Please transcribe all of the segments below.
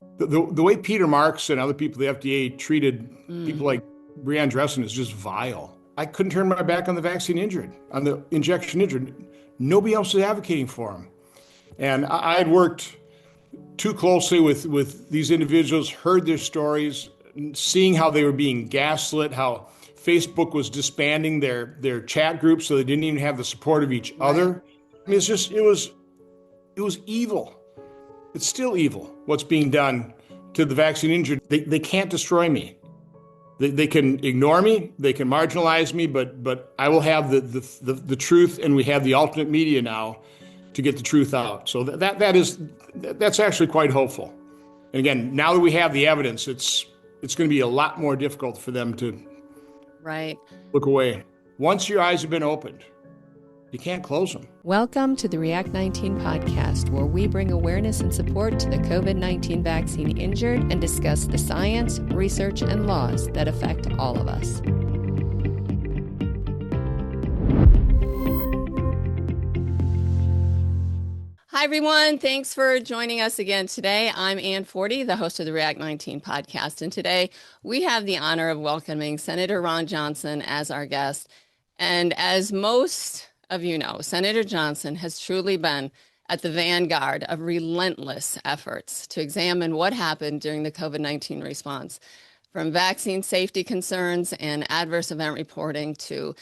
The way Peter Marks and other people at the FDA treated Mm. people like Breanne Dressen is just vile. I couldn't turn my back on the vaccine injured, on the injection injured. Nobody else was advocating for them. And I had worked too closely with these individuals, heard their stories, seeing how they were being gaslit, how Facebook was disbanding their chat groups so they didn't even have the support of each other. I mean, it was evil. It's still evil what's being done to the vaccine injured. They can't destroy me. They can ignore me, they can marginalize me, but I will have the truth, and we have the alternate media now to get the truth out. So that's actually quite hopeful. And again, now that we have the evidence, it's going to be a lot more difficult for them to look away. Once your eyes have been opened, you can't close them. Welcome to the React19 Podcast, where we bring awareness and support to the COVID-19 vaccine injured and discuss the science, research, and laws that affect all of us. Hi, everyone. Thanks for joining us again today. I'm Ann Forty, the host of the React19 Podcast, and today we have the honor of welcoming Senator Ron Johnson as our guest. And as most of you know, Senator Johnson has truly been at the vanguard of relentless efforts to examine what happened during the COVID-19 response, from vaccine safety concerns and adverse event reporting to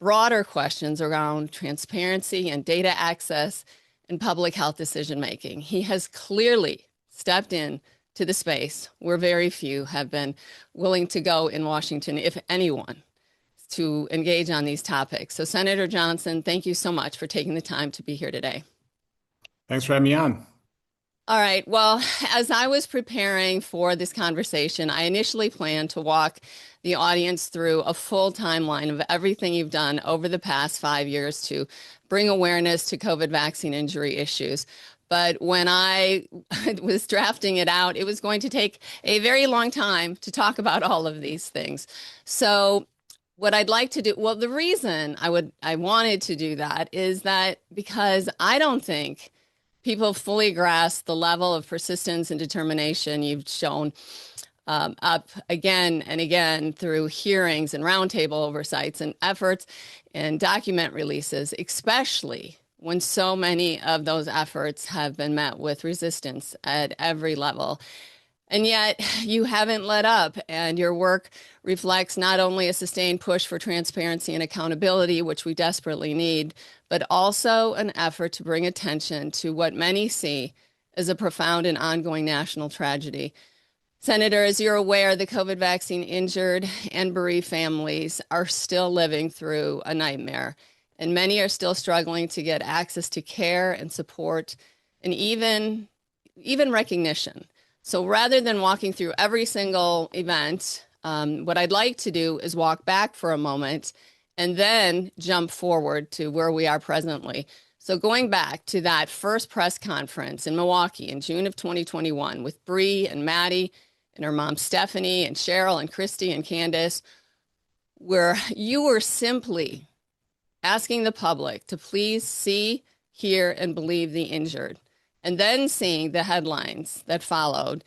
broader questions around transparency and data access and public health decision-making. He has clearly stepped in to the space where very few have been willing to go in Washington, if anyone, to engage on these topics. So Senator Johnson, thank you so much for taking the time to be here today. Thanks for having me on. All right. Well, as I was preparing for this conversation, I initially planned to walk the audience through a full timeline of everything you've done over the past 5 years to bring awareness to COVID vaccine injury issues. But when I was drafting it out, it was going to take a very long time to talk about all of these things. So what I'd like to do, well, the reason I wanted to do that is that because I don't think people fully grasp the level of persistence and determination you've shown up again and again through hearings and roundtable oversights and efforts and document releases, especially when so many of those efforts have been met with resistance at every level. And yet you haven't let up, and your work reflects not only a sustained push for transparency and accountability, which we desperately need, but also an effort to bring attention to what many see as a profound and ongoing national tragedy. Senator, as you're aware, the COVID vaccine injured and bereaved families are still living through a nightmare, and many are still struggling to get access to care and support and even recognition. So rather than walking through every single event, what I'd like to do is walk back for a moment and then jump forward to where we are presently. So going back to that first press conference in Milwaukee in June of 2021 with Bree and Maddie and her mom Stephanie and Cheryl and Christy and Candace, where you were simply asking the public to please see, hear, and believe the injured. And then seeing the headlines that followed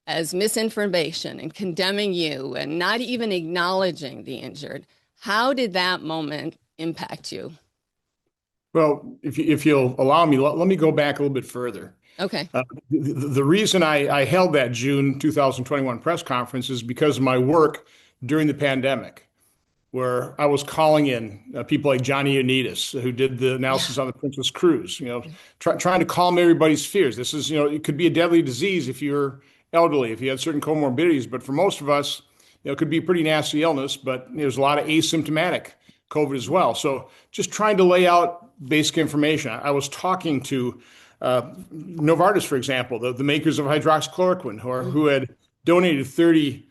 as misinformation and condemning you and not even acknowledging the injured. How did that moment impact you? Well, if you'll allow me, let me go back a little bit further. Okay. The reason I held that June 2021 press conference is because of my work during the pandemic, where I was calling in people like Johnny Unitas, who did the analysis on the Princess Cruise, trying to calm everybody's fears. This is, it could be a deadly disease if you're elderly, if you had certain comorbidities, but for most of us, it could be a pretty nasty illness, but there's a lot of asymptomatic COVID as well. So just trying to lay out basic information. I was talking to Novartis, for example, the makers of hydroxychloroquine, who had donated 30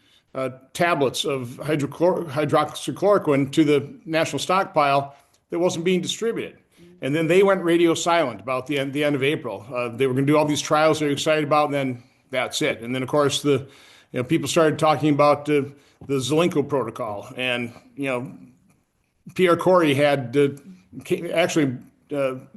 tablets of hydroxychloroquine to the national stockpile that wasn't being distributed. And then they went radio silent about the end of April. They were going to do all these trials they were excited about, and then that's it. And then, of course, people started talking about the Zelenko protocol. And, Pierre Corey had actually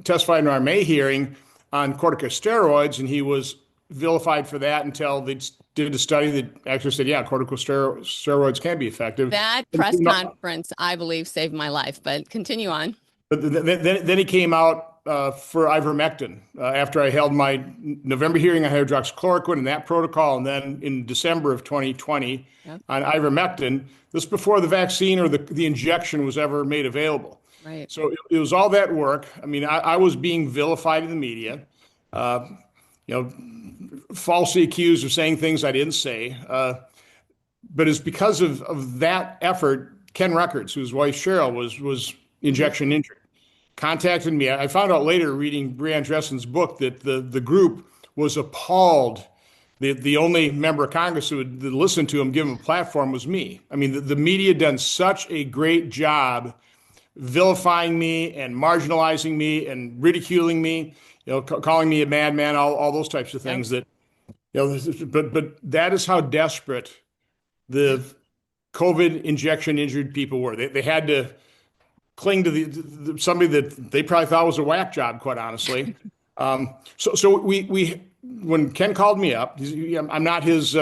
testified in our May hearing on corticosteroids, and he was vilified for that until they did a study that actually said, yeah, corticosteroids can be effective. That press conference, I believe, saved my life, but continue on. But then he came out for ivermectin after I held my November hearing on hydroxychloroquine and that protocol, and then in December of 2020 on ivermectin. This before the vaccine or the injection was ever made available. Right. So it was all that work. I mean, I was being vilified in the media, falsely accused of saying things I didn't say. But it's because of that effort. Ken Records, whose wife Cheryl was injection injured, contacted me. I found out later reading Brianne Dressen's book that the group was appalled. The only member of Congress who would listen to him, give him a platform, was me. I mean, the media had done such a great job vilifying me and marginalizing me and ridiculing me, calling me a madman, all those types of things that, but that is how desperate the COVID injection injured people were. They had to cling to somebody that they probably thought was a whack job, quite honestly. So we when Ken called me up, I'm not his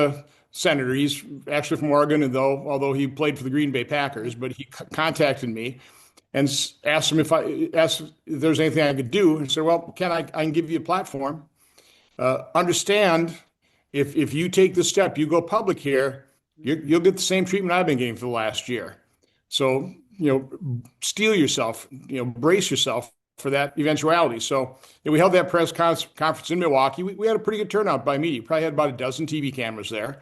senator. He's actually from Oregon, and although he played for the Green Bay Packers, but he contacted me and asked if there's anything I could do. And said, well, Ken, I can give you a platform. Understand, if you take this step, you go public here, you'll get the same treatment I've been getting for the last year. So, steel yourself, brace yourself for that eventuality. So we held that press conference in Milwaukee. We had a pretty good turnout by media. Probably had about a dozen TV cameras there.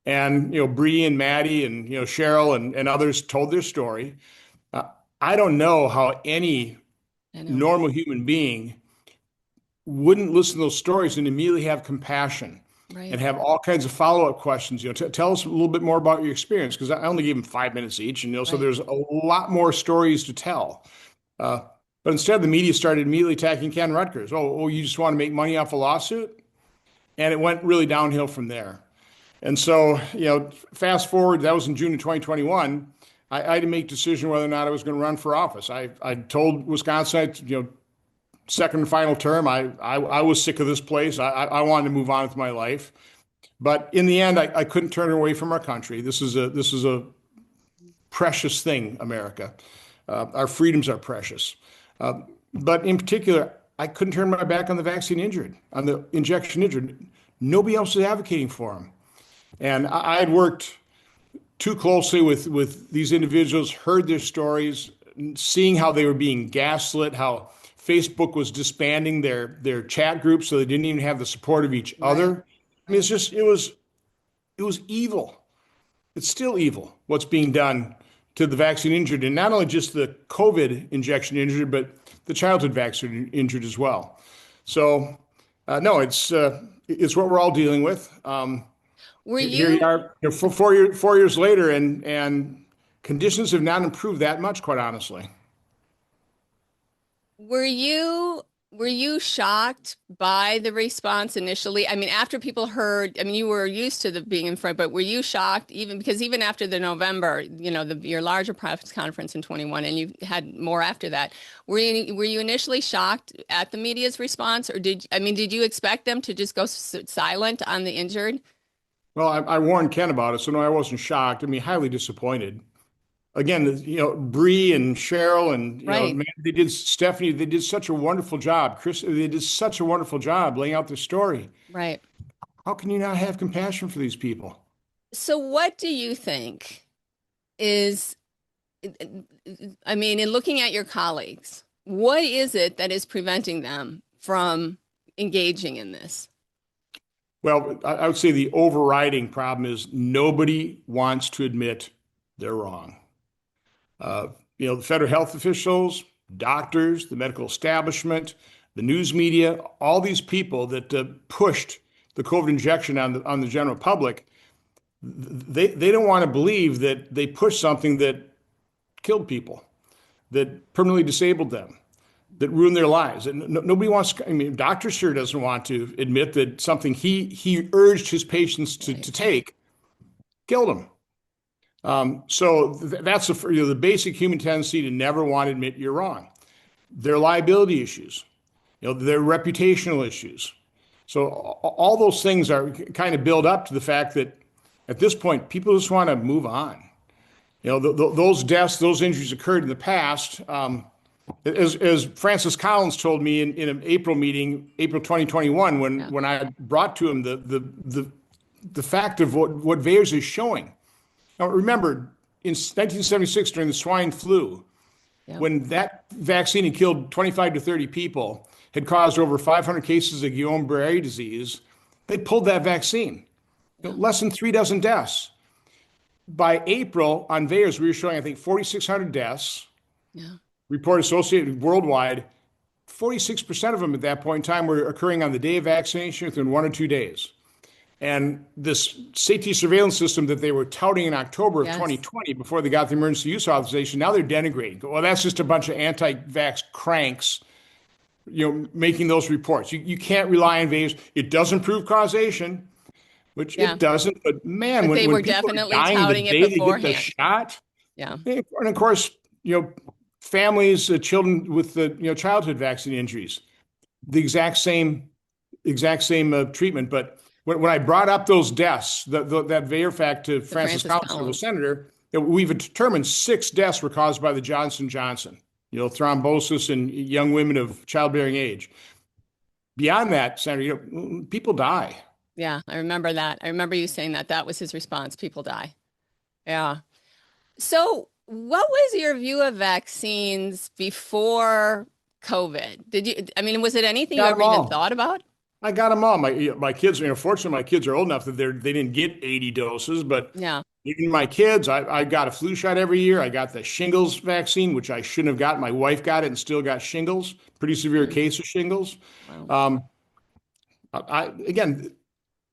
And, Bree and Maddie and, Cheryl and others told their story. I don't know how any normal human being wouldn't listen to those stories and immediately have compassion. Right. And have all kinds of follow-up questions. Tell us a little bit more about your experience, because I only gave them 5 minutes each, and so there's a lot more stories to tell. But instead, the media started immediately attacking Ken Rutgers. Oh, you just want to make money off a lawsuit? And it went really downhill from there. And so, fast forward, that was in June of 2021. I had to make a decision whether or not I was going to run for office. I told Wisconsin, second and final term, I was sick of this place. I wanted to move on with my life. But in the end, I couldn't turn away from our country. This is a precious thing, America. Our freedoms are precious. But in particular, I couldn't turn my back on the vaccine injured, on the injection injured. Nobody else is advocating for them. And I had worked too closely with these individuals, heard their stories, seeing how they were being gaslit, how Facebook was disbanding their chat groups so they didn't even have the support of each other. I mean, it was evil. It's still evil what's being done to the vaccine injured, and not only just the COVID injection injured, but the childhood vaccine injured as well. So, no, it's what we're all dealing with. Here you are, 4 years later, and conditions have not improved that much, quite honestly. Were you shocked by the response initially? I mean, after people heard, you were used to the being in front, but were you shocked even after the November, your larger press conference in 21, and you had more after that? Were you initially shocked at the media's response, or did you expect them to just go silent on the injured? Well, I warned Ken about it, so no, I wasn't shocked. Highly disappointed. Again, Bree and Cheryl and Stephanie, they did such a wonderful job. Chris, they did such a wonderful job laying out their story. Right. How can you not have compassion for these people? So what do you think is, in looking at your colleagues, what is it that is preventing them from engaging in this? Well, I would say the overriding problem is nobody wants to admit they're wrong. The federal health officials, doctors, the medical establishment, the news media, all these people that pushed the COVID injection on the general public, they don't want to believe that they pushed something that killed people, that permanently disabled them, that ruined their lives. And nobody wants. Doctor sure doesn't want to admit that something he urged his patients to take killed them. So that's the basic human tendency to never want to admit you're wrong. Their liability issues, their reputational issues. So all those things are kind of build up to the fact that at this point, people just want to move on. Those deaths, those injuries occurred in the past. As Francis Collins told me in an April meeting, April 2021, when I brought to him the fact of what VAERS is showing. Now, remember, in 1976, during the swine flu, when that vaccine had killed 25 to 30 people, had caused over 500 cases of Guillain-Barré disease, they pulled that vaccine. Less than 3 dozen deaths. By April, on VAERS, we were showing, I think, 4,600 deaths reported associated worldwide. 46% of them at that point in time were occurring on the day of vaccination within 1 or 2 days. And this safety surveillance system that they were touting in October of 2020 before they got the emergency use authorization, now they're denigrating. Well, that's just a bunch of anti-vax cranks, making those reports. You can't rely on VAERS. It doesn't prove causation, which it doesn't. But man, when they were people definitely are dying touting the it day beforehand. they get the shot, and of course, families, children with the childhood vaccine injuries, the exact same treatment. But when I brought up those deaths, that VAER fact to Francis Collins, the senator, we've determined 6 deaths were caused by the Johnson & Johnson, thrombosis in young women of childbearing age. Beyond that, Senator, people die. Yeah, I remember that. I remember you saying that. That was his response. People die. Yeah. So what was your view of vaccines before COVID? Was it anything you ever even thought about? I got them all. My kids, fortunately, my kids are old enough that they didn't get 80 doses, but even my kids, I got a flu shot every year. I got the shingles vaccine, which I shouldn't have gotten. My wife got it and still got shingles, pretty severe case of shingles. Wow.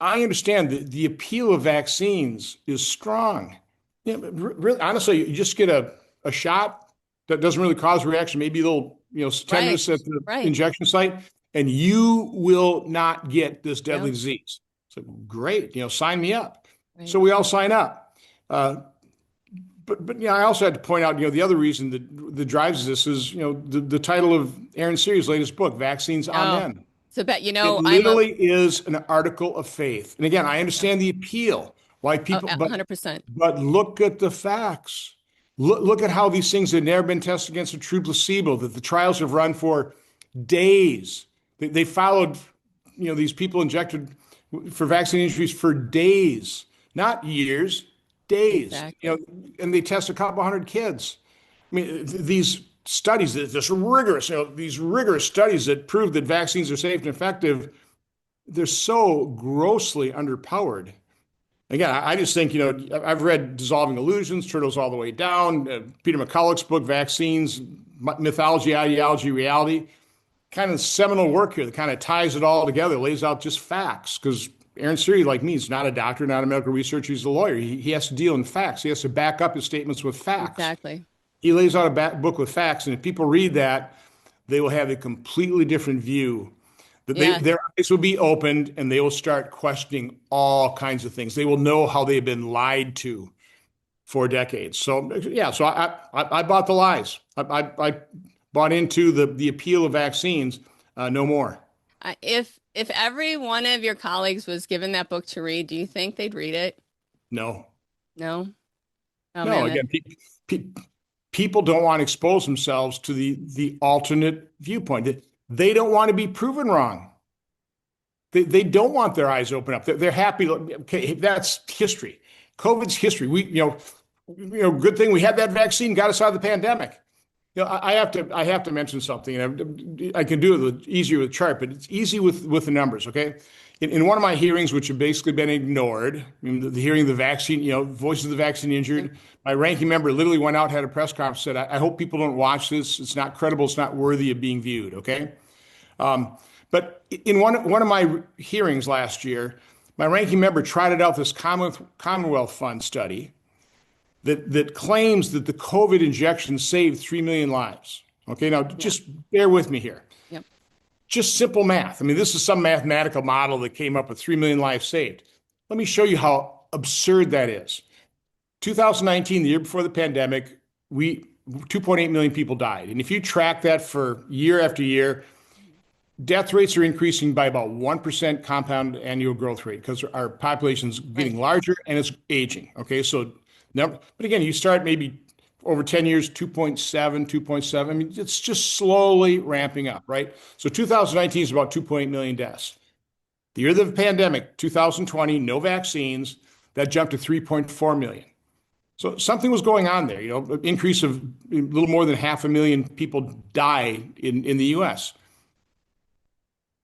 I understand the appeal of vaccines is strong. Really, honestly, you just get a shot that doesn't really cause a reaction, maybe a little, tetanus at the injection site, and you will not get this deadly disease. So great, sign me up. Right. So we all sign up. But I also had to point out, the other reason that drives this is, the title of Aaron Seery's latest book, Vaccines, Amen. So bet it literally is an article of faith. And again, I understand the appeal, why people, 100%. But look at the facts. Look at how these things have never been tested against a true placebo, that the trials have run for days. They followed, these people injected for vaccine injuries for days, not years, days. Exactly. And they test a couple hundred kids. These studies, these rigorous studies that prove that vaccines are safe and effective, they're so grossly underpowered. Again, I just think, I've read Dissolving Illusions, Turtles All the Way Down, Peter McCulloch's book, Vaccines, Mythology, Ideology, Reality. Kind of seminal work here that kind of ties it all together, lays out just facts. Because Aaron Seery, like me, is not a doctor, not a medical researcher. He's a lawyer. He has to deal in facts. He has to back up his statements with facts. Exactly. He lays out a book with facts, and if people read that, they will have a completely different view. Their eyes will be opened, and they will start questioning all kinds of things. They will know how they've been lied to for decades. So I bought the lies. I bought into the appeal of vaccines. No more. If every one of your colleagues was given that book to read, do you think they'd read it? No. No. Oh, no. Man, again, people don't want to expose themselves to the alternate viewpoint. They don't want to be proven wrong. They don't want their eyes open up. They're happy. Okay, that's history. COVID's history. Good thing we had that vaccine, got us out of the pandemic. I have to mention something, and I can do it easier with chart, but it's easy with the numbers. Okay, in one of my hearings, which have basically been ignored, the hearing of the vaccine, voice of the vaccine injured, my ranking member literally went out, had a press conference, said, "I hope people don't watch this. It's not credible. It's not worthy of being viewed." Okay, but in one of my hearings last year, my ranking member trotted out this Commonwealth Fund study that claims that the COVID injection saved 3 million lives. Okay, now just bear with me here. Yep. Just simple math. This is some mathematical model that came up with 3 million lives saved. Let me show you how absurd that is. 2019, the year before the pandemic, 2.8 million people died. And if you track that for year after year, death rates are increasing by about 1% compound annual growth rate because our population's getting Right. larger and it's aging. Okay, so number, but again, you start maybe over 10 years, 2.7, 2.7. I mean, it's just slowly ramping up, right? So 2019 is about 2.8 million deaths. The year of the pandemic, 2020, no vaccines, that jumped to 3.4 million. So something was going on there, an increase of a little more than 500,000 people died in the US.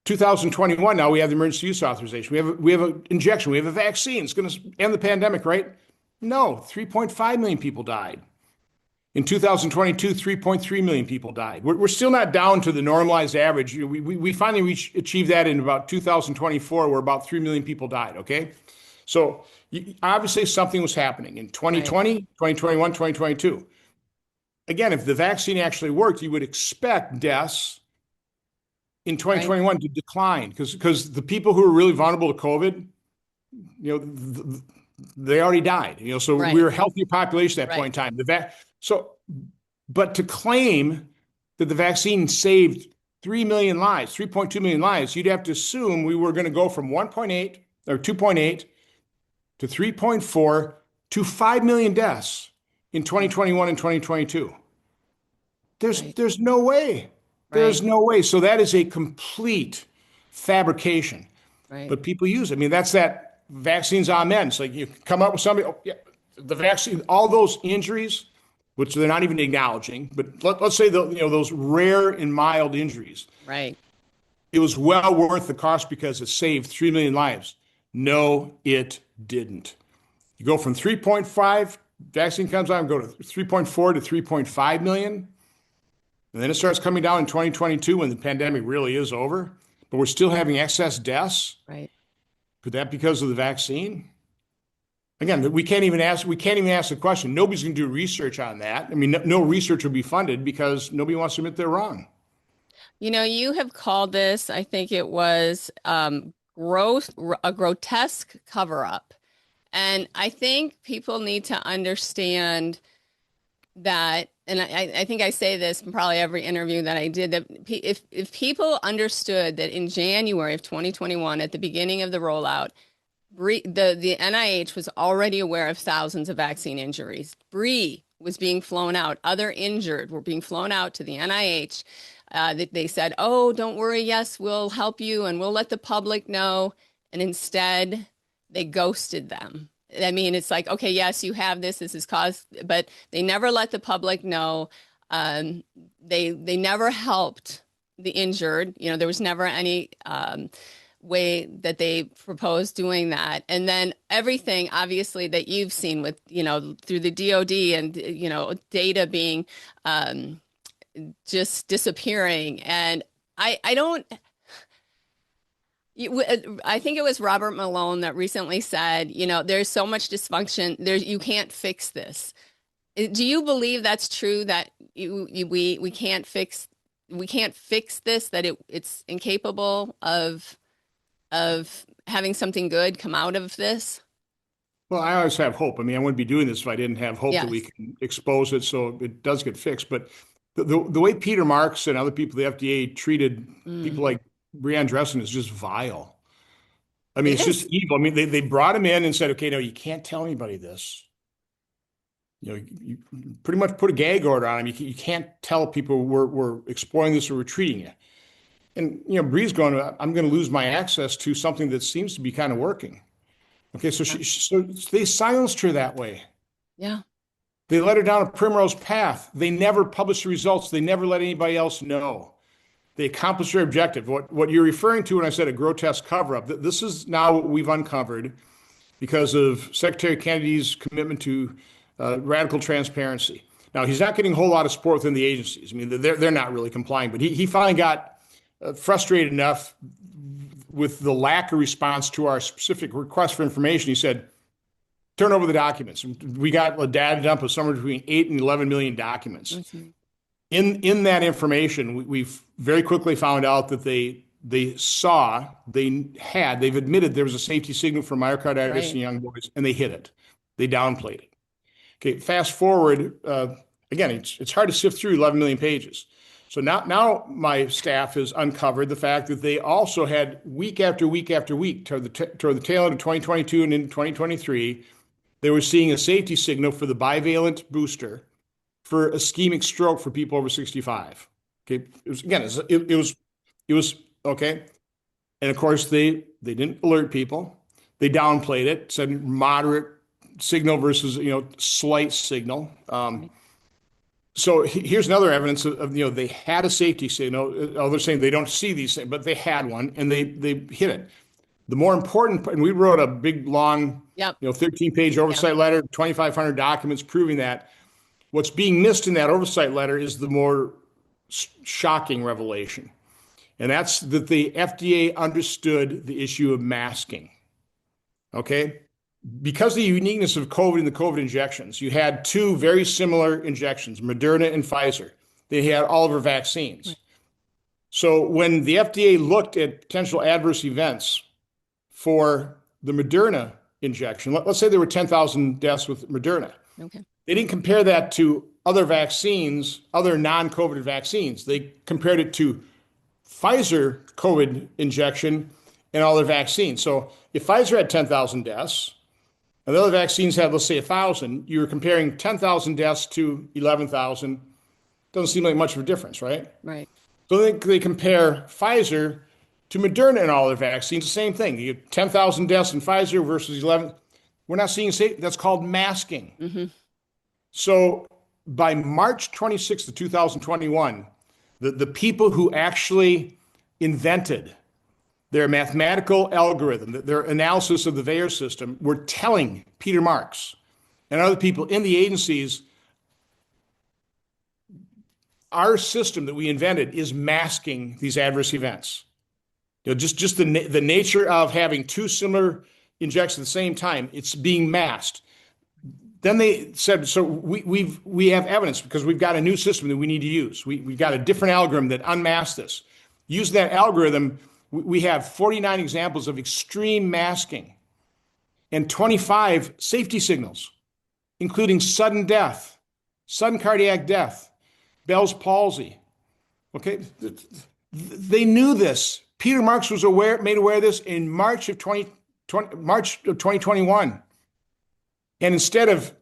2021, now we have the emergency use authorization. We have an injection. We have a vaccine. It's going to end the pandemic, right? No, 3.5 million people died. In 2022, 3.3 million people died. We're still not down to the normalized average. We finally achieved that in about 2024, where about 3 million people died, okay? So obviously something was happening in 2020, Right. 2021, 2022. Again, if the vaccine actually worked, you would expect deaths in Right. 2021 to decline because the people who are really vulnerable to COVID, they already died. So we Right. were a healthier population at that Right. point in time. But to claim that the vaccine saved 3 million lives, 3.2 million lives, you'd have to assume we were going to go from 1.8 or 2.8 to 3.4 to 5 million deaths in 2021 and 2022. Right. There's no way. There's Right. no way. So that is a complete fabrication. Right. But people use it. I mean, that's that vaccines amen. It's like you come up with somebody, oh, yeah, the vaccine, all those injuries, which they're not even acknowledging, but let's say those rare and mild injuries, Right. it was well worth the cost because it saved 3 million lives. No, it didn't. You go from 3.5, vaccine comes out and go to 3.4 to 3.5 million. And then it starts coming down in 2022 when the pandemic really is over, but we're still having excess deaths. Right. Could that be because of the vaccine? Again, we can't even ask the question. Nobody's going to do research on that. I mean, no research will be funded because nobody wants to admit they're wrong. You have called this, I think it was a grotesque cover up. And I think people need to understand that, and I think I say this in probably every interview that I did, that if people understood that in January of 2021, at the beginning of the rollout, the NIH was already aware of thousands of vaccine injuries. Bree was being flown out. Other injured were being flown out to the NIH. They said, "Oh, don't worry. Yes, we'll help you and we'll let the public know." And instead, they ghosted them. I mean, it's like, okay, yes, you have this. This is caused, but they never let the public know. They never helped the injured. There was never any way that they proposed doing that. And then everything, obviously, that you've seen with, through the DoD and, data being just disappearing. And I don't, I think it was Robert Malone that recently said, there's so much dysfunction, you can't fix this. Do you believe that's true, that we can't fix this, that it's incapable of having something good come out of this? Well, I always have hope. I mean, I wouldn't be doing this if I didn't have hope that we Yes. can expose it so it does get fixed. But the way Peter Marks and other people, the FDA, treated people Mm. like Breanne Dressen is just vile. I mean, It it's just is. evil. I mean, they brought him in and said, okay, no, you can't tell anybody this. You pretty much put a gag order on him. You can't tell people we're exploring this or we're treating you. And, Bree's going, I'm going to lose my access to something that seems to be kind of working. Okay, so Yeah. so they silenced her that way. Yeah. They led her down a primrose path. They never published the results. They never let anybody else know. They accomplished their objective. What you're referring to when I said a grotesque cover-up, this is now what we've uncovered because of Secretary Kennedy's commitment to radical transparency. Now, he's not getting a whole lot of support within the agencies. I mean, they're not really complying, but he finally got frustrated enough with the lack of response to our specific request for information. He said, turn over the documents. We got a data dump of somewhere between 8 and 11 million documents. Mhm. In that information, we've very quickly found out that they've admitted there was a safety signal for myocarditis in Right. young boys, and they hid it. They downplayed it. Okay, fast forward. Again, it's hard to sift through 11 million pages. So now my staff has uncovered the fact that they also had week after week after week toward the tail end of 2022 and into 2023, they were seeing a safety signal for the bivalent booster for ischemic stroke for people over 65. Okay, it was okay, and of course they didn't alert people. They downplayed it, said moderate signal versus slight signal. So here's another evidence of they had a safety signal. They're saying they don't see these things, but they had one and they hit it. The more important, and we wrote a big long, Yep. 13-page oversight letter, 2,500 documents proving that. What's being missed in that oversight letter is the more shocking revelation, and that's that the FDA understood the issue of masking. Okay. Because of the uniqueness of COVID and the COVID injections, you had two very similar injections, Moderna and Pfizer. They had all of our vaccines. Right. So when the FDA looked at potential adverse events for the Moderna injection, let's say there were 10,000 deaths with Moderna. Okay. They didn't compare that to other vaccines, other non-COVID vaccines. They compared it to Pfizer COVID injection and all their vaccines. So if Pfizer had 10,000 deaths, and the other vaccines had, let's say, 1,000. You're comparing 10,000 deaths to 11,000. Doesn't seem like much of a difference, right? Right. So they compare Pfizer to Moderna and all their vaccines. The same thing. You get 10,000 deaths in Pfizer versus 11. We're not seeing safety. That's called masking. Mm-hmm. So by March 26th of 2021, the people who actually invented their mathematical algorithm, their analysis of the Veyer system, were telling Peter Marks and other people in the agencies, our system that we invented is masking these adverse events. Just the nature of having two similar injections at the same time, it's being masked. Then they said, so we have evidence because we've got a new system that we need to use. We've got a different algorithm that unmasks this. Using that algorithm, we have 49 examples of extreme masking and 25 safety signals, including sudden death, sudden cardiac death, Bell's palsy. Okay, they knew this. Peter Marks was made aware of this in March of 2021, and instead of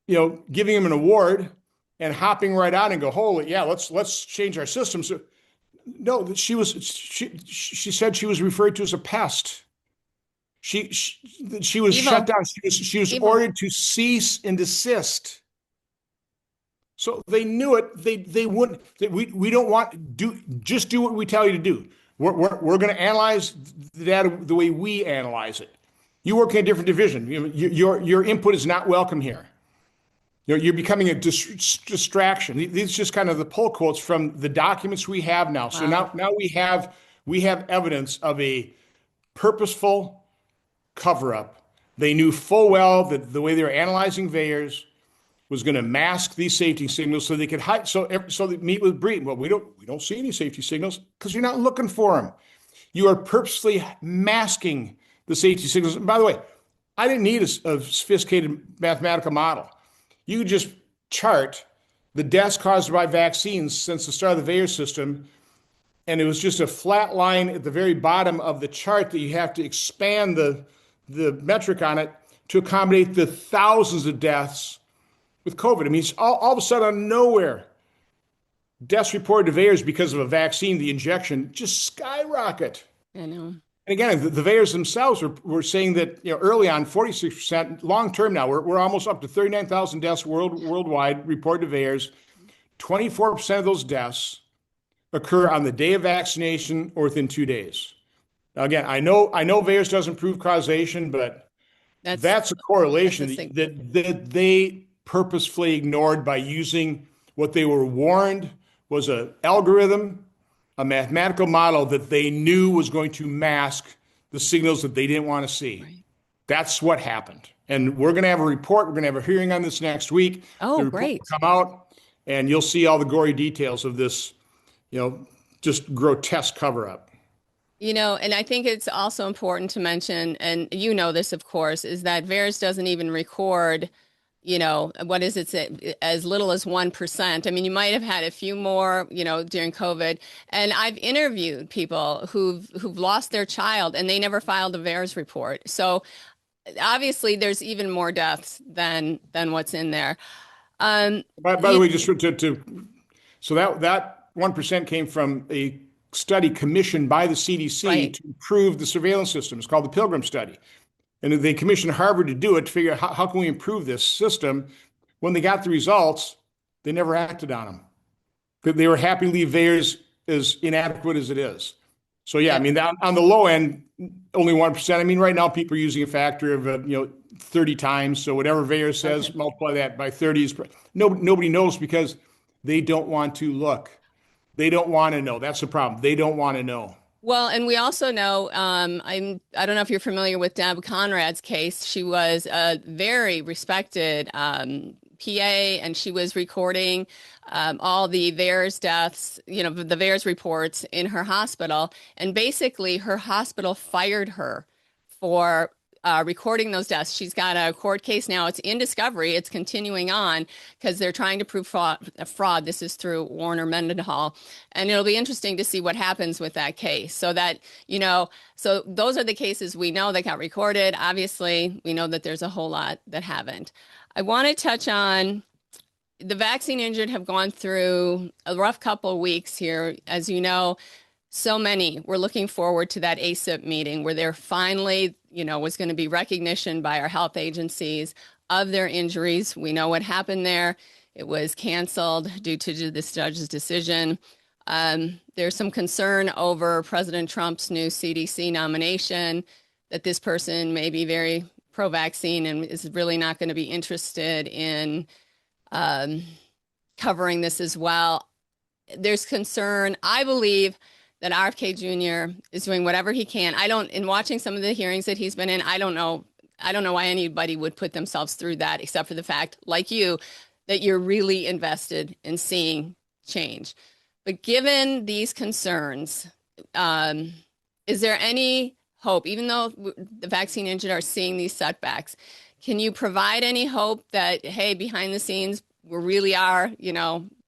giving him an award and hopping right on and go, holy yeah, let's change our system. So, no, she said she was referred to as a pest. She was shut down. She was ordered to cease and desist. So they knew it. They wouldn't. We don't want just do what we tell you to do. We're going to analyze the data the way we analyze it. You work in a different division. Your input is not welcome here. You're becoming a distraction. These are just kind of the pull quotes from the documents we have now. So now we have evidence of a purposeful cover-up. They knew full well that the way they were analyzing Veyers was going to mask these safety signals so they could hide. So they meet with Breeden. Well, we don't see any safety signals because you're not looking for them. You are purposely masking the safety signals. And by the way, I didn't need a sophisticated mathematical model. You could just chart the deaths caused by vaccines since the start of the Veyer system, and it was just a flat line at the very bottom of the chart that you have to expand the metric on it to accommodate the thousands of deaths with COVID. I mean, it's all of a sudden out of nowhere, deaths reported to Veyers because of a vaccine, the injection, just skyrocket. I know. And again, the Veyers themselves were saying that early on, 46%, long term now, we're almost up to 39,000 deaths worldwide reported to Veyers. 24% of those deaths occur on the day of vaccination or within 2 days. Now, again, I know Veyers doesn't prove causation, but that's a correlation that they purposefully ignored by using what they were warned was an algorithm, a mathematical model that they knew was going to mask the signals that they didn't want to see. Right. That's what happened. And we're going to have a report. We're going to have a hearing on this next week. Oh, the report great. Will come out, and you'll see all the gory details of this, just grotesque cover-up. And I think it's also important to mention, and this, of course, is that Veyers doesn't even record what is it, as little as 1%. I mean, you might have had a few more, during COVID. And I've interviewed people who've lost their child and they never filed a VAERS report. So obviously there's even more deaths than what's in there. By the way, just so that 1% came from a study commissioned by the CDC Right. to improve the surveillance system. It's called the Pilgrim Study. And they commissioned Harvard to do it to figure out how can we improve this system. When they got the results, they never acted on them. They were happy to leave VAERS as inadequate as it is. So yeah, I mean, on the low end, only 1%. I mean, right now people are using a factor of 30 times. So whatever VAERS says, multiply that by 30 is nobody knows because they don't want to look. They don't want to know. That's the problem. They don't want to know. Well, and we also know, I don't know if you're familiar with Deb Conrad's case. She was a very respected PA, and she was recording all the VAERS deaths, the VAERS reports in her hospital. And basically, her hospital fired her for recording those deaths. She's got a court case now. It's in discovery. It's continuing on because they're trying to prove fraud. This is through Warner Mendenhall. And it'll be interesting to see what happens with that case. So that, so those are the cases we know that got recorded. Obviously, we know that there's a whole lot that haven't. I want to touch on the vaccine injured have gone through a rough couple of weeks here. As you know, so many were looking forward to that ACIP meeting where there finally, was going to be recognition by our health agencies of their injuries. We know what happened there. It was canceled due to this judge's decision. There's some concern over President Trump's new CDC nomination, that this person may be very pro-vaccine and is really not going to be interested in covering this as well. There's concern. I believe that RFK Jr. is doing whatever he can. In watching some of the hearings that he's been in, I don't know why anybody would put themselves through that, except for the fact, like you, that you're really invested in seeing change. But given these concerns, is there any hope, even though the vaccine injured are seeing these setbacks, can you provide any hope that, hey, behind the scenes, we really are,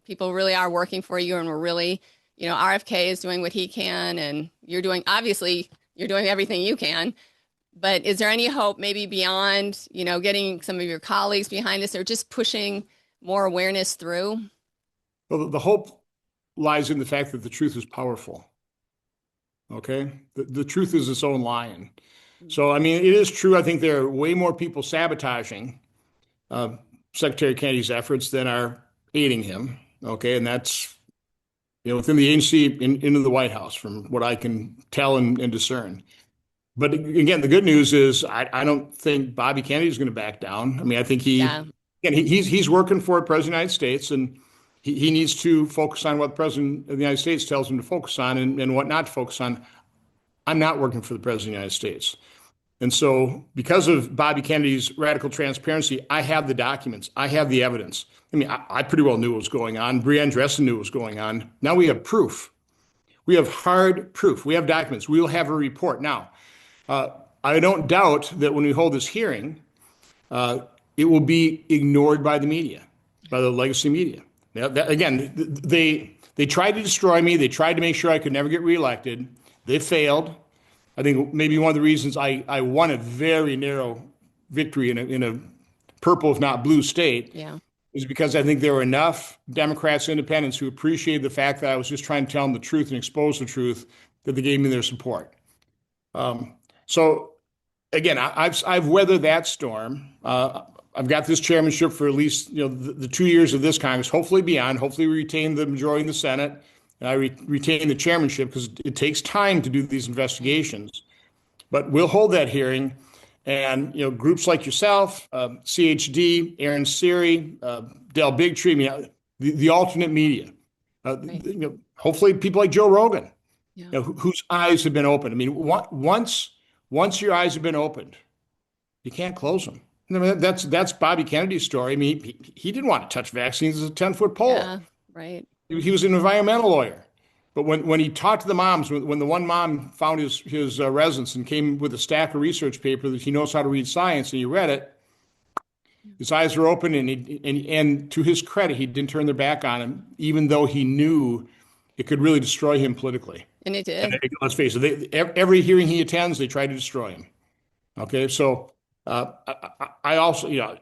people really are working for you and we're really, RFK is doing what he can and you're doing everything you can. But is there any hope maybe beyond, getting some of your colleagues behind this or just pushing more awareness through? Well, the hope lies in the fact that the truth is powerful. Okay? The truth is its own lion. So, I mean, it is true. I think there are way more people sabotaging Secretary Kennedy's efforts than are aiding him. Okay? And that's, within the agency into the White House, from what I can tell and discern. But again, the good news is I don't think Bobby Kennedy is going to back down. I mean, I think he's working for the President of the United States, and he needs to focus on what the President of the United States tells him to focus on and what not to focus on. I'm not working for the President of the United States. And so because of Bobby Kennedy's radical transparency, I have the documents. I have the evidence. I mean, I pretty well knew what was going on. Brianne Dressen knew what was going on. Now we have proof. We have hard proof. We have documents. We will have a report. Now, I don't doubt that when we hold this hearing, it will be ignored by the media, by the legacy media. Now, again, they tried to destroy me. They tried to make sure I could never get reelected. They failed. I think maybe one of the reasons I won a very narrow victory in a purple, if not blue state, is because I think there were enough Democrats, independents who appreciated the fact that I was just trying to tell them the truth and expose the truth, that they gave me their support. So again, I've weathered that storm. I've got this chairmanship for at least the 2 years of this Congress, hopefully beyond. Hopefully we retain the majority in the Senate. And I retain the chairmanship because it takes time to do these investigations. But we'll hold that hearing, and groups like yourself, CHD, Aaron Siri, Del Bigtree, I mean, the alternate media, hopefully people like Joe Rogan, whose eyes have been opened. I mean, once your eyes have been opened, you can't close them. I mean, that's Bobby Kennedy's story. I mean, he didn't want to touch vaccines as a 10-foot pole. Yeah, right. He was an environmental lawyer. But when he talked to the moms, when the one mom found his residence and came with a stack of research paper that he knows how to read science, and he read it, His eyes were open, and to his credit, he didn't turn their back on him, even though he knew it could really destroy him politically. And it And did. let's face it, every hearing he attends, they try to destroy him. Okay, so I also,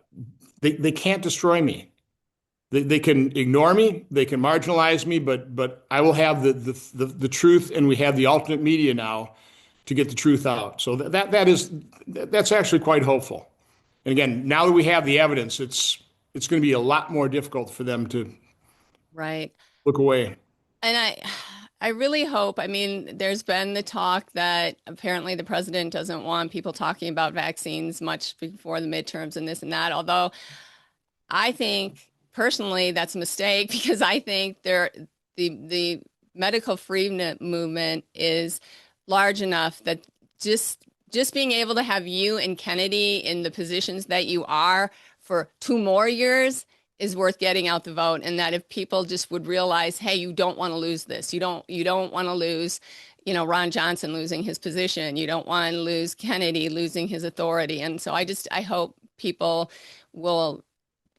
they can't destroy me. They can ignore me, they can marginalize me, but I will have the truth, and we have the alternate media now to get the truth out. So that's actually quite hopeful. And again, now that we have the evidence, it's going to be a lot more difficult for them to Right. look away. And I really hope, I mean, there's been the talk that apparently the president doesn't want people talking about vaccines much before the midterms and this and that. Although I think personally that's a mistake because I think the medical freedom movement is large enough that just being able to have you and Kennedy in the positions that you are for 2 more years is worth getting out the vote. And that if people just would realize, hey, you don't want to lose this. You don't want to lose, Ron Johnson losing his position. You don't want to lose Kennedy losing his authority. And so I hope people will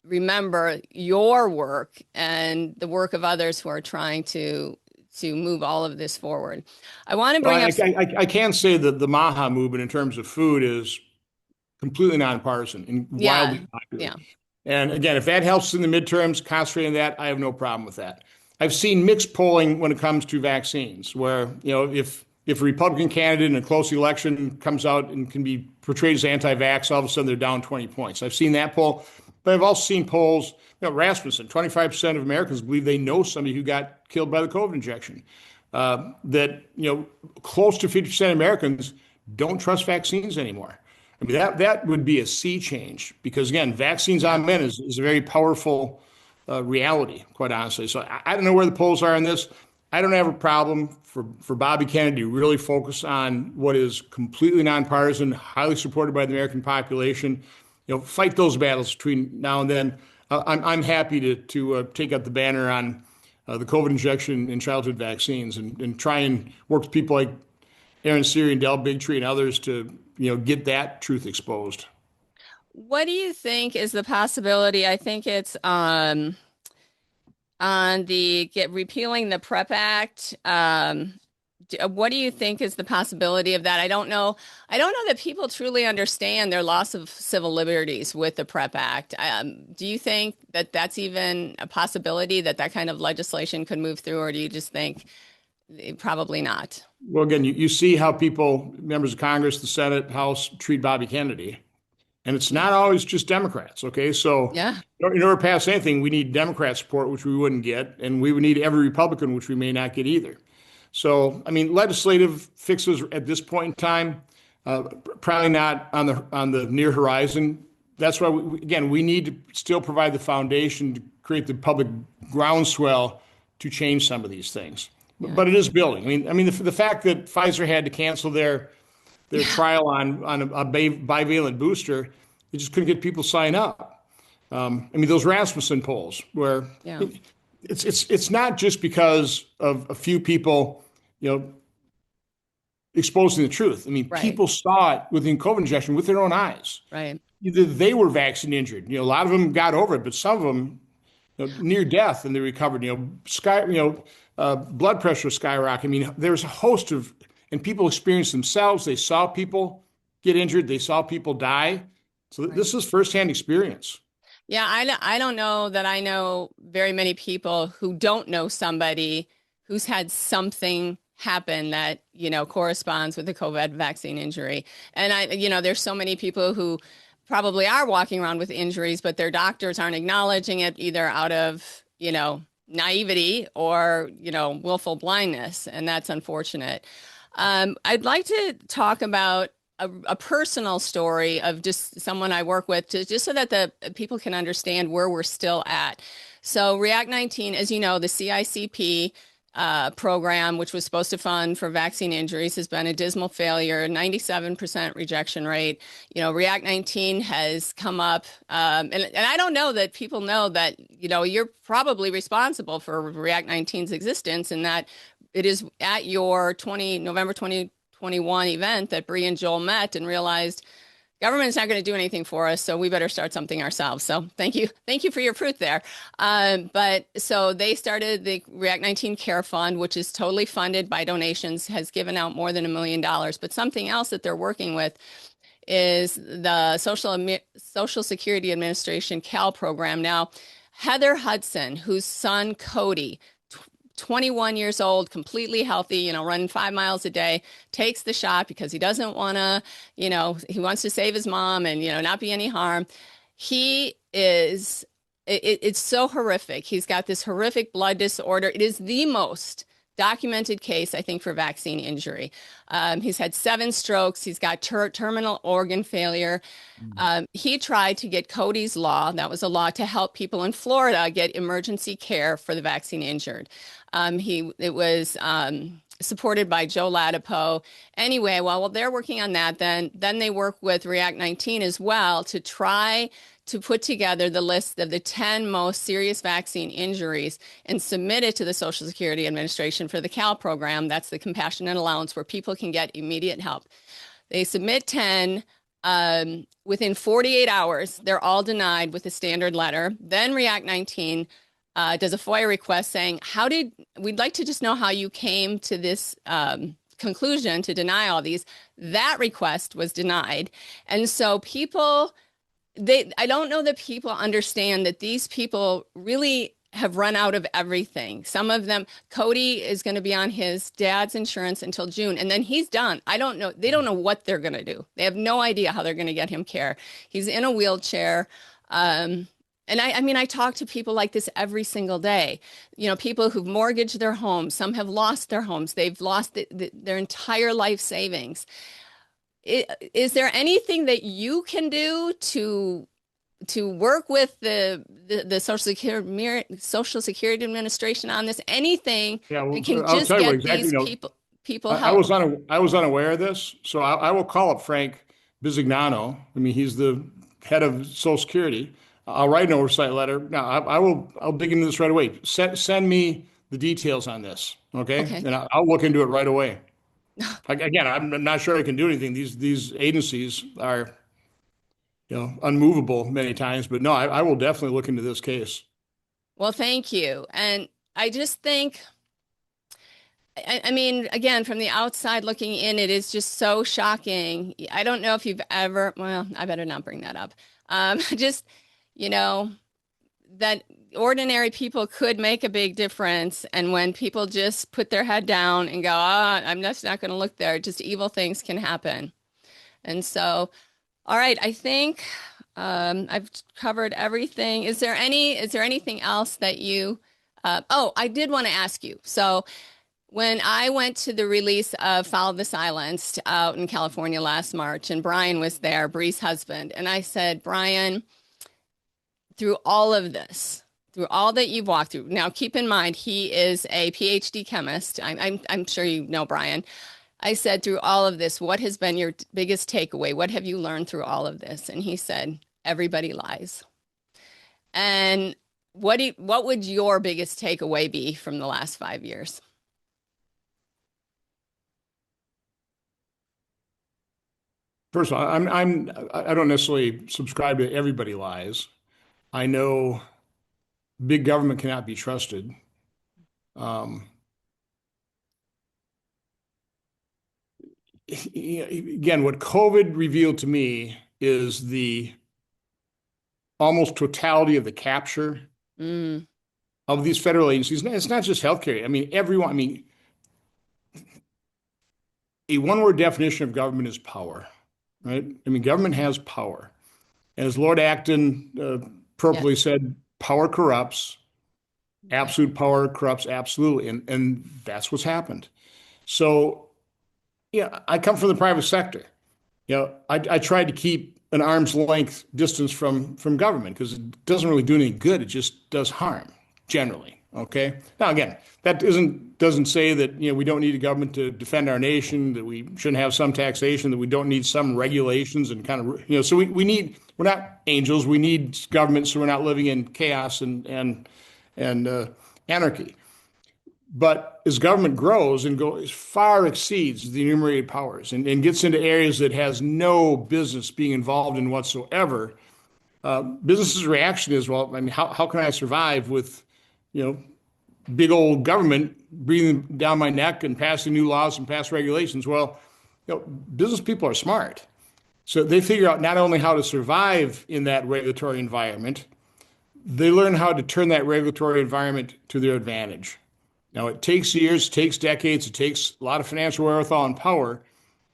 remember your work and the work of others who are trying to move all of this forward. I want to bring up. I can say that the MAHA movement in terms of food is completely nonpartisan and wildly popular. Yeah. And again, if that helps in the midterms, concentrate on that, I have no problem with that. I've seen mixed polling when it comes to vaccines, where if a Republican candidate in a close election comes out and can be portrayed as anti-vax, all of a sudden they're down 20 points. I've seen that poll, but I've also seen polls. Rasmussen, 25% of Americans believe they know somebody who got killed by the COVID injection. Close to 50% of Americans don't trust vaccines anymore. I mean, that would be a sea change because, again, vaccines on men is a very powerful reality, quite honestly. So I don't know where the polls are on this. I don't have a problem for Bobby Kennedy to really focus on what is completely nonpartisan, highly supported by the American population. Fight those battles between now and then. I'm happy to take up the banner on the COVID injection and childhood vaccines and try and work with people like Aaron Siri and Del Bigtree and others to get that truth exposed. What do you think is the possibility? I think it's on the repealing the PrEP Act. What do you think is the possibility of that? I don't know that people truly understand their loss of civil liberties with the PrEP Act. Do you think that that's even a possibility that kind of legislation could move through, or do you just think probably not? Well, again, you see how members of Congress, the Senate, House, treat Bobby Kennedy. And it's not always just Democrats, okay? So yeah. In order to pass anything, we need Democrat support, which we wouldn't get, and we would need every Republican, which we may not get either. So, I mean, legislative fixes at this point in time, probably not on the near horizon. That's why, we need to still provide the foundation to create the public groundswell to change some of these things. Yeah. But it is building. I mean, the fact that Pfizer had to cancel their trial on a bivalent booster, it just couldn't get people to sign up. I mean, those Rasmussen polls where it's not just because of a few people, exposing the truth. I mean, people saw it with the COVID injection with their own eyes. Right. Either they were vaccine injured. A lot of them got over it, but some of them near death and they recovered. Blood pressure skyrocketed. I mean, there's a host of, and people experienced themselves. They saw people get injured. They saw people die. So this is firsthand experience. Yeah, I don't know that I know very many people who don't know somebody who's had something happen that, corresponds with the COVID vaccine injury. And there's so many people who probably are walking around with injuries, but their doctors aren't acknowledging it either out of, naivety or, willful blindness. And that's unfortunate. I'd like to talk about a personal story of just someone I work with, just so that the people can understand where we're still at. So React19, as you know, the CICP program, which was supposed to fund for vaccine injuries, has been a dismal failure, 97% rejection rate. React19 has come up, and I don't know that people know that, you're probably responsible for React19's existence, and that it is at your November 2021 event that Bree and Joel met and realized government's not going to do anything for us, so we better start something ourselves. So thank you for your fruit there. But so they started the React 19 Care Fund, which is totally funded by donations, has given out more than $1 million. But something else that they're working with is the Social Security Administration CAL program. Now, Heather Hudson, whose son Cody, 21 years old, completely healthy, running 5 miles a day, takes the shot because he doesn't want to, he wants to save his mom and, not be any harm. It's so horrific. He's got this horrific blood disorder. It is the most documented case, I think, for vaccine injury. He's had 7 strokes. He's got terminal organ failure. He tried to get Cody's law, that was a law to help people in Florida get emergency care for the vaccine injured. It was supported by Joe Ladapo. Anyway, while they're working on that, then they work with React 19 as well to try to put together the list of the 10 most serious vaccine injuries and submit it to the Social Security Administration for the CAL program. That's the compassionate allowance where people can get immediate help. They submit 10. Within 48 hours, they're all denied with a standard letter. Then React 19 does a FOIA request saying, we'd like to just know how you came to this conclusion to deny all these. That request was denied. And so I don't know that people understand that these people really have run out of everything. Some of them, Cody is going to be on his dad's insurance until June, and then he's done. I don't know. They don't know what they're going to do. They have no idea how they're going to get him care. He's in a wheelchair. And I talk to people like this every single day. People who've mortgaged their homes. Some have lost their homes. They've lost their entire life savings. Is there anything that you can do to work with the Social Security Administration on this? Anything that can just get exactly, these people help? I was unaware of this, so I will call up Frank Bisignano. He's the head of Social Security. I'll write an oversight letter. Now, I'll dig into this right away. Send me the details on this, okay? And I'll look into it right away. Again, I'm not sure I can do anything. These agencies are, unmovable many times. But no, I will definitely look into this case. Well, thank you. And I just think, again, from the outside looking in, it is just so shocking. I don't know if you've ever, well, I better not bring that up. That ordinary people could make a big difference. And when people just put their head down and go, I'm just not going to look there, just evil things can happen. And so, all right, I think I've covered everything. Is there anything else that you, I did want to ask you. So when I went to the release of Follow the Silenced out in California last March, and Brian was there, Bree's husband, and I said, Brian, through all of this, through all that you've walked through. Now, keep in mind, he is a PhD chemist. I'm sure you know Brian. I said, through all of this, what has been your biggest takeaway? What have you learned through all of this? And he said, everybody lies. And what would your biggest takeaway be from the last 5 years? First of all, I don't necessarily subscribe to everybody lies. I know big government cannot be trusted. Again, what COVID revealed to me is the almost totality of the capture of these federal agencies. It's not just healthcare. Everyone. A one-word definition of government is power, right? Government has power. And as Lord Acton appropriately said, power corrupts. Absolute power corrupts absolutely. And that's what's happened. So, I come from the private sector. I tried to keep an arm's length distance from government because it doesn't really do any good. It just does harm generally. Okay. Now, again, that doesn't say that, we don't need a government to defend our nation, that we shouldn't have some taxation, that we don't need some regulations and kind of, so we're not angels. We need government so we're not living in chaos and anarchy. But as government grows and goes far exceeds the enumerated powers and gets into areas that has no business being involved in whatsoever, business's reaction is, well, I mean, how can I survive with, you know, big old government breathing down my neck and passing new laws and pass regulations? Well, you know, business people are smart. So they figure out not only how to survive in that regulatory environment, they learn how to turn that regulatory environment to their advantage. Now, it takes years, it takes decades, it takes a lot of financial wherewithal and power.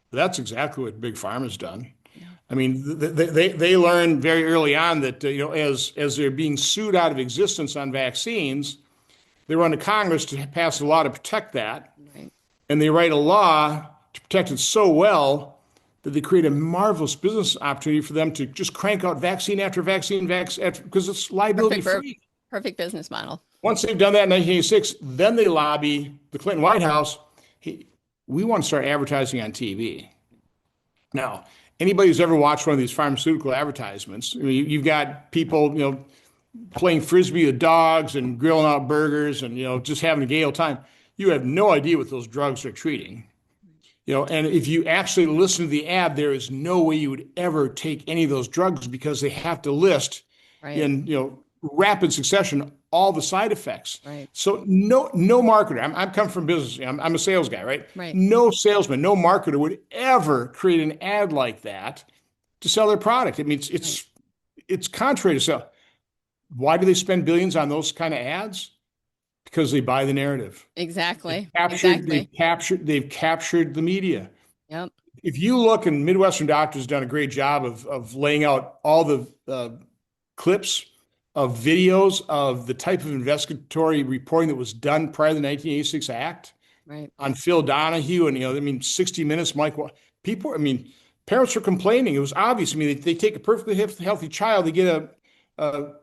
But that's exactly what Big Pharma's done. Yeah. I mean, they learned very early on that, you know, as they're being sued out of existence on vaccines, they run to Congress to pass a law to protect that. Right. And they write a law to protect it so well that they create a marvelous business opportunity for them to just crank out vaccine after vaccine, because it's liability free. Perfect business model. Once they've done that in 1986, then they lobby the Clinton White House. Hey, we want to start advertising on TV. Now, anybody who's ever watched one of these pharmaceutical advertisements, I mean, you've got people, you know, playing frisbee with dogs and grilling out burgers and, you know, just having a gay old time. You have no idea what those drugs are treating. You know, and if you actually listen to the ad, there is no way you would ever take any of those drugs because they have to list in, you know, rapid succession all the side effects. Right. So no marketer. I'm come from business. I'm a sales guy, right? Right. No salesman, no marketer would ever create an ad like that to sell their product. I mean, it's contrary to sell. Why do they spend billions on those kind of ads? Because they buy the narrative. Exactly. They've captured the media. Yep. If you look, and Midwestern Doctors done a great job of laying out all the clips of videos of the type of investigatory reporting that was done prior to the 1986 Act, right, on Phil Donahue, and, you know, I mean, 60 Minutes, Mike, people, I mean, parents were complaining. It was obvious. I mean, they take a perfectly healthy child, they get a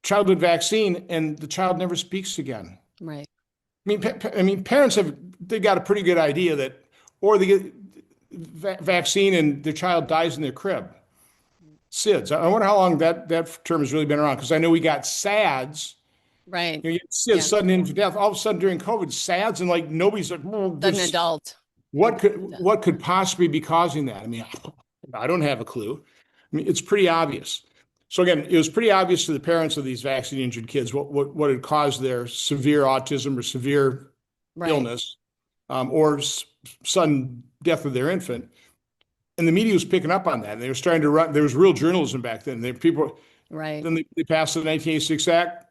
childhood vaccine, and the child never speaks again. right. I mean, parents they got a pretty good idea that, or they get vaccine and their child dies in their crib. SIDS. I wonder how long that term has really been around, because I know we got SADS. Right. You know, you SIDS, sudden infant death. All of a sudden during COVID, SADS, and like nobody's like, An adult. What could possibly be causing that? I mean, I don't have a clue. I mean, it's pretty obvious. So again, it was pretty obvious to the parents of these vaccine injured kids what had caused their severe autism or severe illness, or sudden death of their infant. And the media was picking up on that. And they were starting to run. There was real journalism back then. Then they passed the 1986 Act.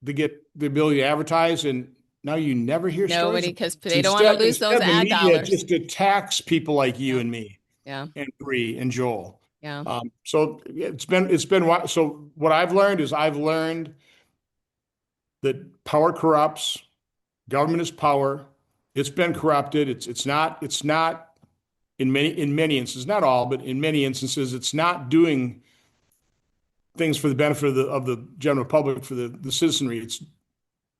They get the ability to advertise, and now you never hear nobody, stories. because they don't want to lose those ad dollars. Just attacks people like you and me, and Bree and Joel. Yeah. So it's been so what I've learned is that power corrupts. Government is power. It's been corrupted. It's not in many instances, not all, but in many instances, it's not doing things for the benefit of the general public, for the citizenry.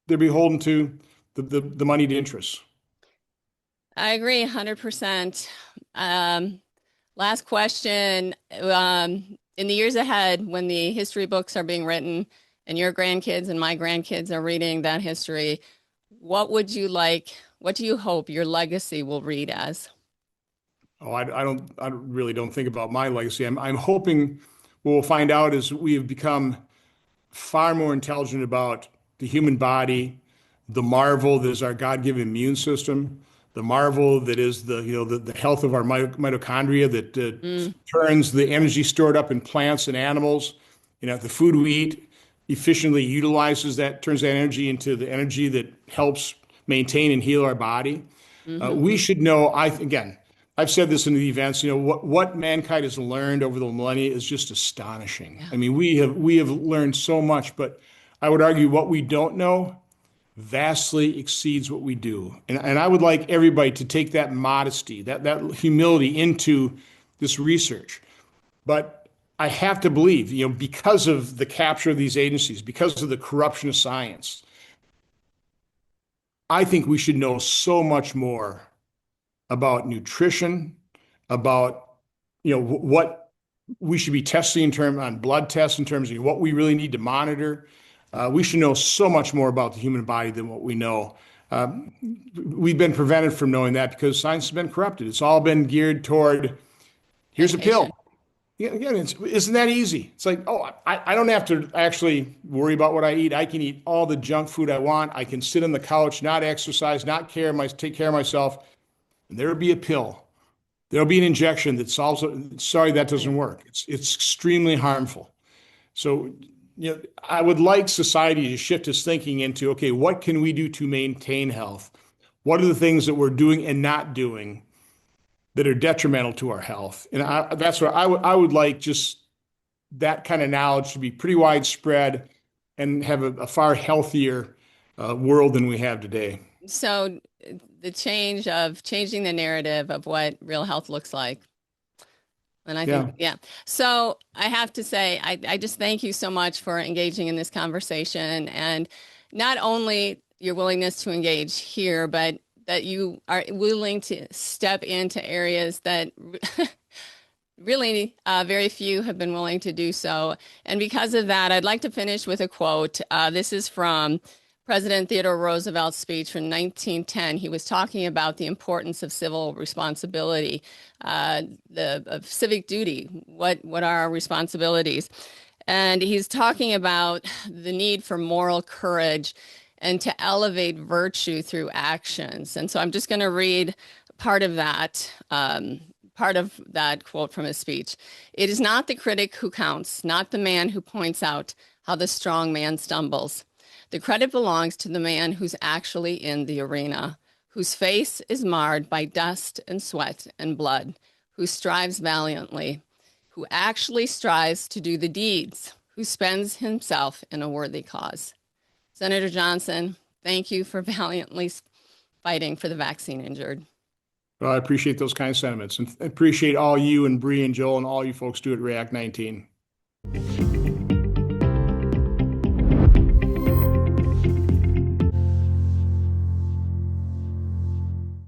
They're beholden to the moneyed interests. I agree 100%. Last question. In the years ahead, when the history books are being written and your grandkids and my grandkids are reading that history, what do you hope your legacy will read as? Oh, I really don't think about my legacy. I'm hoping what we'll find out is we have become far more intelligent about the human body, the marvel that is our God-given immune system, the marvel that is the health of our mitochondria that turns the energy stored up in plants and animals. You know, the food we eat efficiently utilizes that, turns that energy into the energy that helps maintain and heal our body. We should know. I've said this in the events. You know, what mankind has learned over the millennia is just astonishing. Yeah. I mean, we have learned so much, but I would argue what we don't know vastly exceeds what we do. And I would like everybody to take that modesty, that humility into this research. But I have to believe, you know, because of the capture of these agencies, because of the corruption of science, I think we should know so much more about nutrition, about, you know, what we should be testing on blood tests, in terms of what we really need to monitor. We should know so much more about the human body than what we know. We've been prevented from knowing that because science has been corrupted. It's all been geared toward here's a pill. Medication. Yeah, again, isn't that easy? It's like, oh, I don't have to actually worry about what I eat. I can eat all the junk food I want. I can sit on the couch, not exercise, not take care of myself. And there'll be a pill. There'll be an injection that solves it. Sorry, that doesn't Right. work. It's extremely harmful. So, I would like society to shift its thinking into, okay, what can we do to maintain health? What are the things that we're doing and not doing that are detrimental to our health? And that's what I would like, just that kind of knowledge to be pretty widespread and have a far healthier world than we have today. So the changing the narrative of what real health looks like. And I think, Yeah. yeah. So I have to say, I just thank you so much for engaging in this conversation, and not only your willingness to engage here, but that you are willing to step into areas that really very few have been willing to do so. And because of that, I'd like to finish with a quote. This is from President Theodore Roosevelt's speech from 1910. He was talking about the importance of civil responsibility, of civic duty. What are our responsibilities? And he's talking about the need for moral courage and to elevate virtue through actions. And so I'm just going to read part of that. Part of that quote from his speech. It is not the critic who counts, not the man who points out how the strong man stumbles. The credit belongs to the man who's actually in the arena, whose face is marred by dust and sweat and blood, who strives valiantly, who actually strives to do the deeds, who spends himself in a worthy cause. Senator Johnson, thank you for valiantly fighting for the vaccine injured. Well, I appreciate those kind of sentiments and appreciate all you and Bree and Joel and all you folks do at React 19.